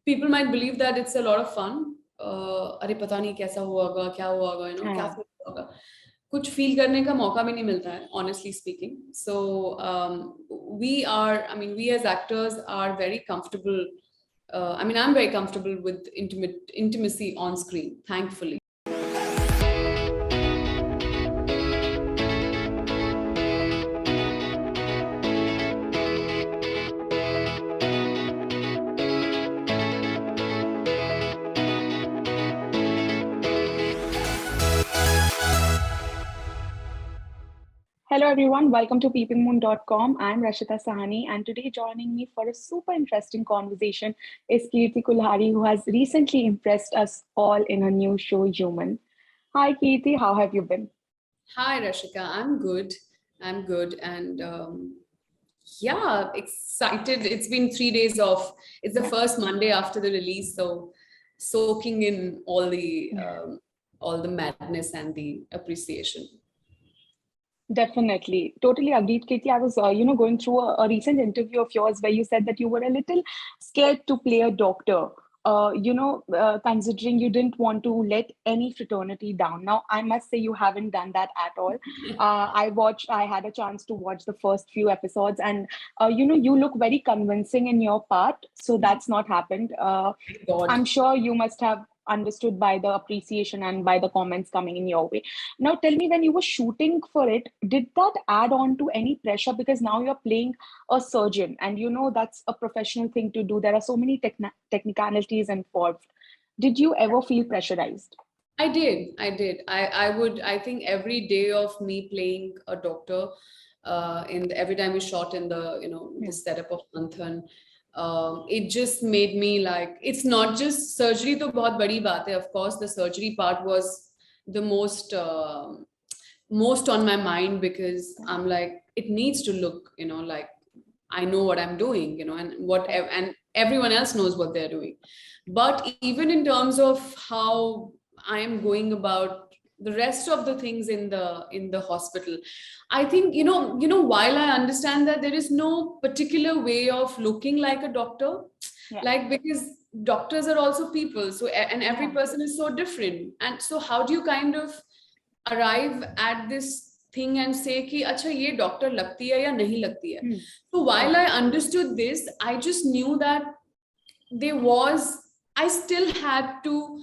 people might believe that it's a lot of fun. अरे पता नहीं कैसा होगा, क्या होगा, you know, क्या हाँ. होगा. कुछ फील करने का मौका भी नहीं मिलता है, honestly speaking. So we as actors are very comfortable. I'm very comfortable with intimacy on screen, thankfully. Hello everyone, welcome to peepingmoon.com. I'm Rashita Sahani, and today joining me for a super interesting conversation is Kirti Kulhari, who has recently impressed us all in her new show Human. Hi Kirti, how have you been? Hi Rashika, I'm good. And yeah, excited. It's been 3 days off. It's the first Monday after the release, so soaking in all the madness and the appreciation. Definitely. Totally agreed, Katie. I was, going through a recent interview of yours where you said that you were a little scared to play a doctor, considering you didn't want to let any fraternity down. Now, I must say you haven't done that at all. I had a chance to watch the first few episodes, and, you look very convincing in your part. So that's not happened. God. I'm sure you must have understood by the appreciation and by the comments coming in your way. Now, tell me, when you were shooting for it, did that add on to any pressure? Because now you're playing a surgeon, and that's a professional thing to do. There are so many technicalities involved. Did you ever feel pressurized? I did. I think every day of me playing a doctor, every time we shot in the setup of Manthan, it just made me like, it's not just surgery to bahut badi baat hai. Of course, the surgery part was the most on my mind, because I'm like, it needs to look, like I know what I'm doing, and everyone else knows what they're doing. But even in terms of how I am going about the rest of the things in the hospital, I think, while I understand that there is no particular way of looking like a doctor, like, because doctors are also people, so, and every person is so different. And so how do you kind of arrive at this thing and say ki acha ye doctor lagti hai ya nahi lagti hai? So while I understood this, I just knew that I still had to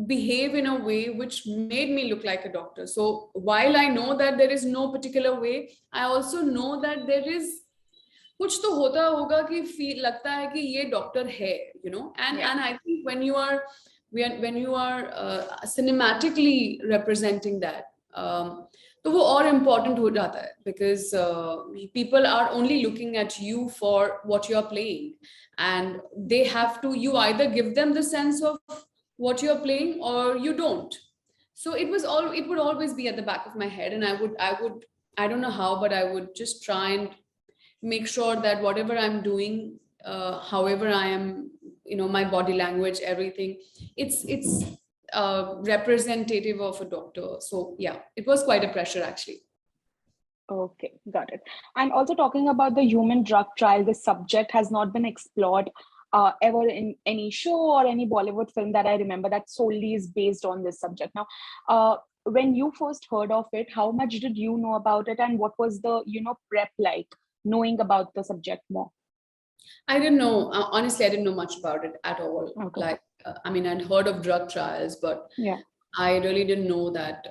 behave in a way which made me look like a doctor. So while I know that there is no particular way, I also know that there is कुछ तो होता होगा कि feel लगता है कि ये doctor है, and I think when you are cinematically representing that, तो वो और important हो जाता है, because people are only looking at you for what you're playing, and they have to, you either give them the sense of what you're playing or you don't. So it would always be at the back of my head, and I don't know how, but I would just try and make sure that whatever I'm doing, however I am, my body language, everything, it's representative of a doctor. So yeah, it was quite a pressure actually. Okay, got it. And also, talking about the human drug trial, this subject has not been explored ever in any show or any Bollywood film that I remember that solely is based on this subject. Now, when you first heard of it, how much did you know about it, and what was the prep like, knowing about the subject more? I didn't know, honestly, I didn't know much about it at all. Okay. Like, I'd heard of drug trials, but yeah, I really didn't know that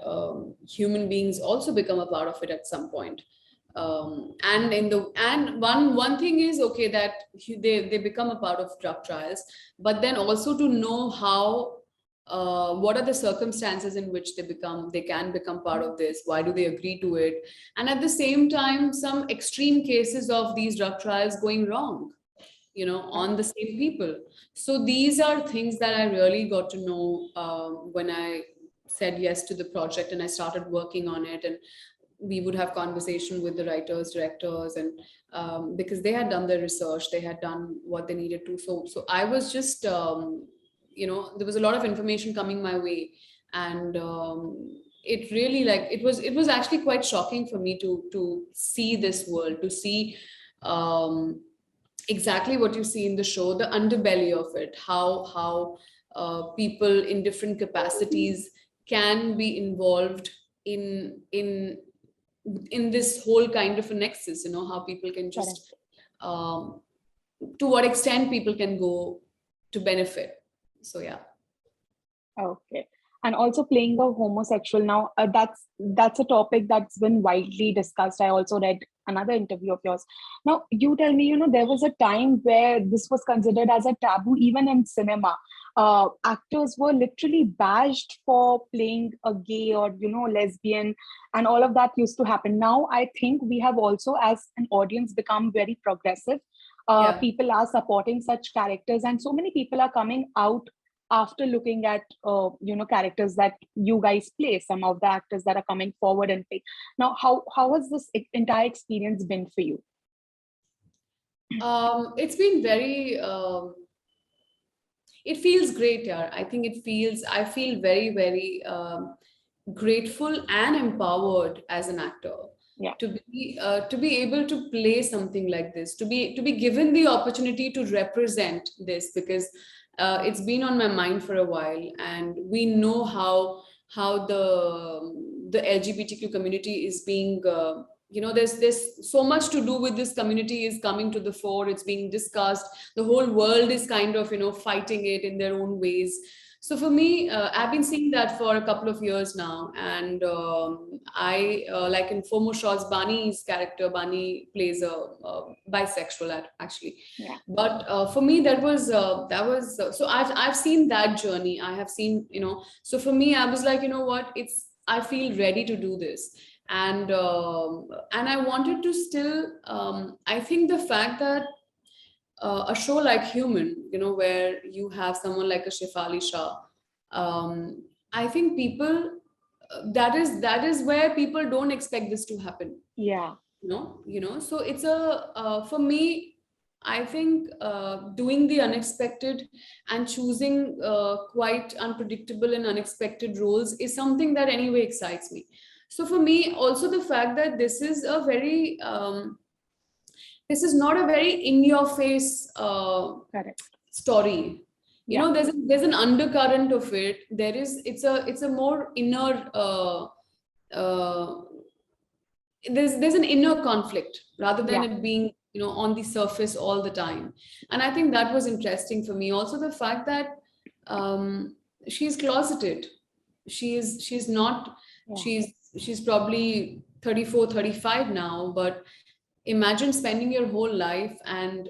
human beings also become a part of it at some point. And one thing is, okay, that they become a part of drug trials, but then also to know how, what are the circumstances in which they can become part of this, why do they agree to it, and at the same time some extreme cases of these drug trials going wrong, on the same people. So these are things that I really got to know when I said yes to the project and I started working on it. And we would have conversation with the writers, directors, and because they had done their research, they had done what they needed to. So I was just, there was a lot of information coming my way, and it really, like, it was actually quite shocking for me to see this world, to see exactly what you see in the show, the underbelly of it, how people in different capacities can be involved in this whole kind of a nexus, how people can Correct. just um, to what extent people can go to benefit. So yeah. Okay. And also playing a homosexual now, that's a topic that's been widely discussed. I also read another interview of yours. Now, you tell me, there was a time where this was considered as a taboo, even in cinema. Actors were literally bashed for playing a gay or, lesbian, and all of that used to happen. Now, I think we have also, as an audience, become very progressive. Yeah. People are supporting such characters, and so many people are coming out after looking at characters that you guys play, some of the actors that are coming forward and play. Now, how has this entire experience been for you? It's been very it feels great, yeah. I feel very, very grateful and empowered as an actor, Yeah. to be able to play something like this, to be given the opportunity to represent this, because it's been on my mind for a while, and we know how the LGBTQ community is being there's so much to do with this community is coming to the fore. It's being discussed. The whole world is kind of fighting it in their own ways. So for me, I've been seeing that for a couple of years now, and I like in Fomo Shaw's Bani's character. Bani plays a bisexual actually, Yeah. but for me that was so I've seen that journey. I have seen So for me, I was like, what, I feel ready to do this, and I wanted to still. I think the fact that a show like Human, where you have someone like a Shefali Shah, I think people that is where people don't expect this to happen. Yeah. So it's for me, I think doing the unexpected and choosing quite unpredictable and unexpected roles is something that anyway excites me. So for me, also the fact that this is a very this is not a very in your face Correct. story. Yeah. There's an undercurrent of it. It's a more inner uh, there's an inner conflict rather than Yeah. it being on the surface all the time. And I think that was interesting for me. Also the fact that she's closeted. She's not Yeah. she's probably 34, 35 now, but imagine spending your whole life and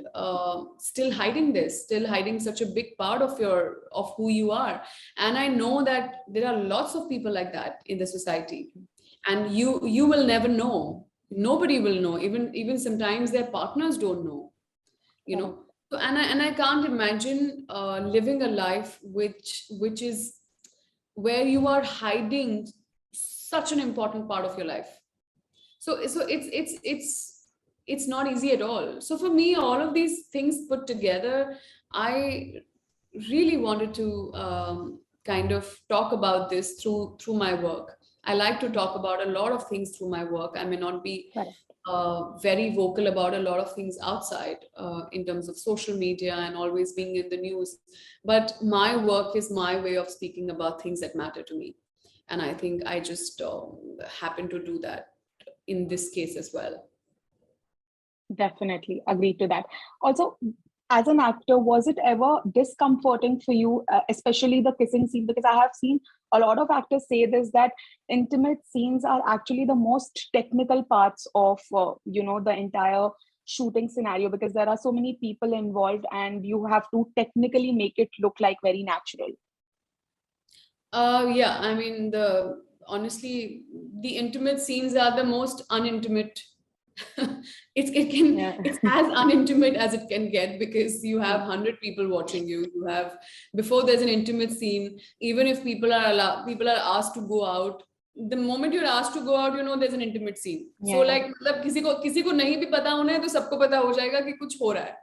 still hiding such a big part of who you are. And I know that there are lots of people like that in the society, and you will never know. Nobody will know. Even sometimes their partners don't know. Correct. So, and I can't imagine living a life which is where you are hiding such an important part of your life. So it's not easy at all. So for me, all of these things put together, I really wanted to kind of talk about this through my work. I like to talk about a lot of things through my work. I may not be Correct. very vocal about a lot of things outside in terms of social media and always being in the news, but my work is my way of speaking about things that matter to me, and I think I just happen to do that in this case as well. Definitely agree to that. Also, as an actor, was it ever discomforting for you, especially the kissing scene? Because I have seen a lot of actors say this, that intimate scenes are actually the most technical parts of the entire shooting scenario, because there are so many people involved and you have to technically make it look like very natural. Yeah, I mean, honestly, the intimate scenes are the most unintimate. Yeah. It's as unintimate as it can get, because you have Yeah. 100 people watching you. You have, before there's an intimate scene, even if people are asked to go out, the moment you're asked to go out, there's an intimate scene. So Yeah. like, मतलब किसी को नहीं भी पता होना है तो सबको पता हो जाएगा कि कुछ हो रहा है,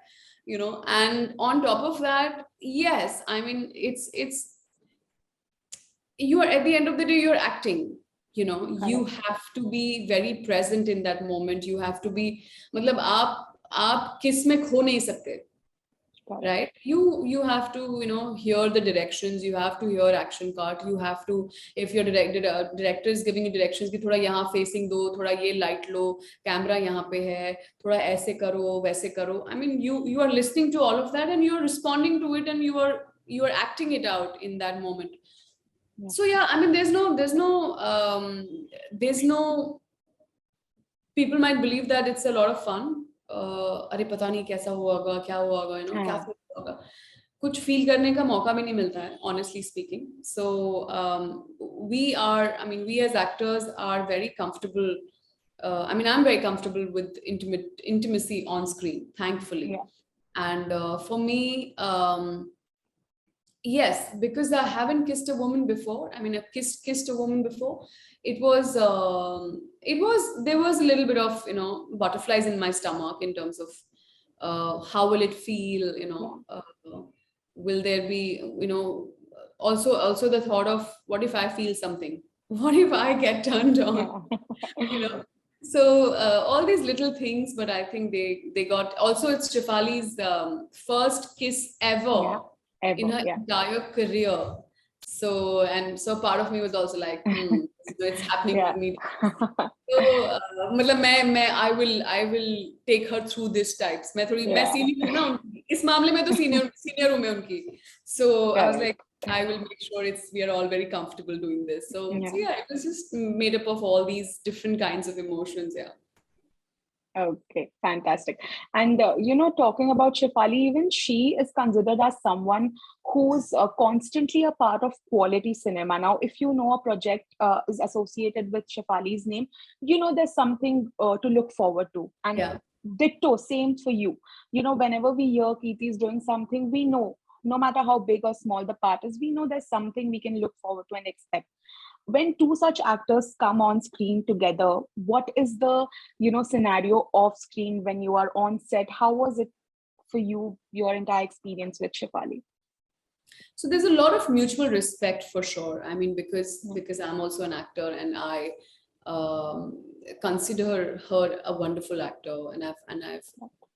and on top of that, yes, I mean, it's you are, at the end of the day, you're acting. You Correct. have to be very present in that moment. You have to be, मतलब आप किस में खो नहीं सकते, Correct. right? You have to, you know, hear the directions, you have to hear action cut, you have to, if your director is giving you directions कि थोड़ा यहाँ facing दो, थोड़ा ये light लो, camera यहाँ पे है, थोड़ा ऐसे करो वैसे करो, I mean you are listening to all of that and you are responding to it and you are acting it out in that moment. Yeah. So yeah, I mean there's no people might believe that it's a lot of fun. अरे पता नहीं कैसा होगा, क्या होगा, you know, क्या हाँ. feel होगा, कुछ फील करने का मौका भी नहीं मिलता है, honestly speaking. So we as actors are very comfortable. I mean, I'm very comfortable with intimacy on screen, thankfully. Yeah. And for me, yes, because I haven't kissed a woman before. I mean, I've kissed a woman before. There was a little bit of, you know, butterflies in my stomach in terms of how will it feel, you know, will there be, you know, also the thought of what if I feel something, what if I get turned on, you know. So all these little things, but I think they got, also it's Shefali's first kiss ever in her entire career. So part of me was also like, it's happening to me. So I will take her through these types. मैं senior हूँ ना उनकी, इस मामले में तो senior हूँ मैं उनकी. So I was like, I will make sure we are all very comfortable doing this. So yeah, it was just made up of all these different kinds of emotions. Yeah. Okay, fantastic. And you know, talking about Shefali, even she is considered as someone who's constantly a part of quality cinema. Now, if you know a project is associated with Shefali's name, you know there's something to look forward to. And ditto, same for you. You know, whenever we hear Kirti is doing something, we know, no matter how big or small the part is, we know there's something we can look forward to and expect. When two such actors come on screen together, what is the, you know, scenario off screen when you are on set? How was it for you, your entire experience with Shefali? So there's a lot of mutual respect for sure. I mean, because I'm also an actor and I consider her a wonderful actor, and I've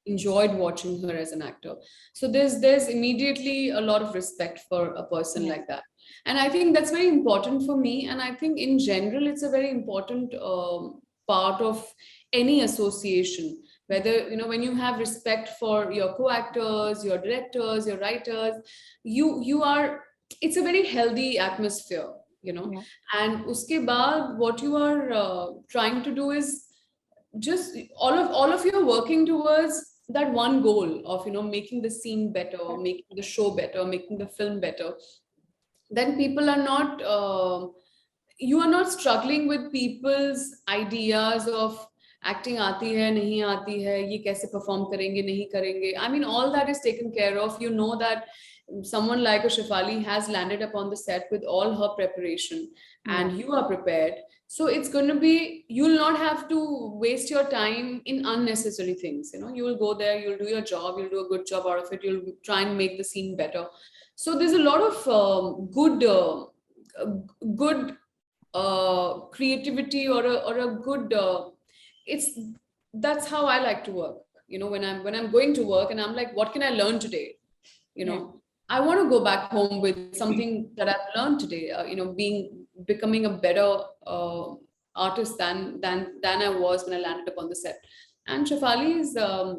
enjoyed watching her as an actor. So there's immediately a lot of respect for a person like that. And I think that's very important for me. And I think in general, it's a very important part of any association, whether, you know, when you have respect for your co-actors, your directors, your writers, it's a very healthy atmosphere, you know. And uske baad, what you are trying to do is just all of you are working towards that one goal of, you know, making the scene better, making the show better, making the film better. Then people are not you are not struggling with people's ideas of acting aati hai nahi aati hai, ye kaise perform karenge nahi karenge. I mean, all that is taken care of. You know that someone like a Shefali has landed upon the set with all her preparation and you are prepared. So it's going to be, you'll not have to waste your time in unnecessary things. You know, you will go there, you'll do your job, you'll do a good job out of it, you'll try and make the scene better. So there's a lot of good creativity or a good that's how I like to work. You know, when I'm going to work and I'm like, what can I learn today? You know, I want to go back home with something that I've learned today. You know, becoming a better artist than I was when I landed upon the set. And Shefali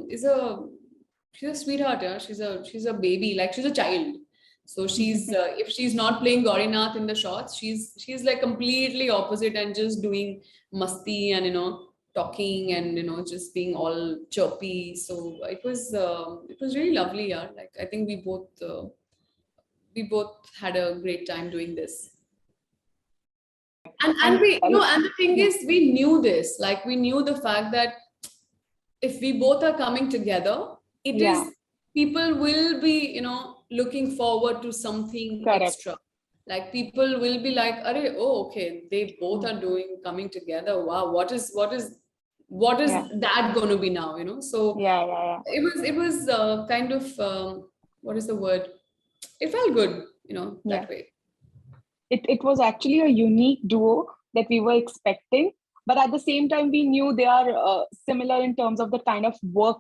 she's a sweetheart. Yeah, she's a baby, like she's a child. So she's if she's not playing Gaurinath in the shots, she's like completely opposite and just doing masti and, you know, talking and, you know, just being all chirpy. So it was really lovely. Yeah, like I think we both had a great time doing this. And we, you know, and the thing is, we knew this. Like, we knew the fact that if we both are coming together, it is, people will be, you know, looking forward to something extra. Like, people will be like, okay, they both are coming together. Wow, what is that going to be now, you know? So it was kind of what is the word? It felt good, you know, that way. It was actually a unique duo that we were expecting, but at the same time, we knew they are similar in terms of the kind of work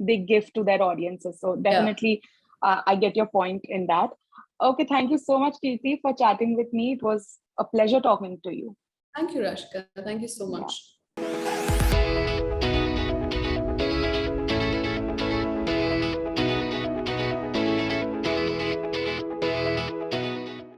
they give to their audiences. So definitely, I get your point in that. Okay, thank you so much, Kirti, for chatting with me. It was a pleasure talking to you. Thank you, Rashika. Thank you so Yeah. much.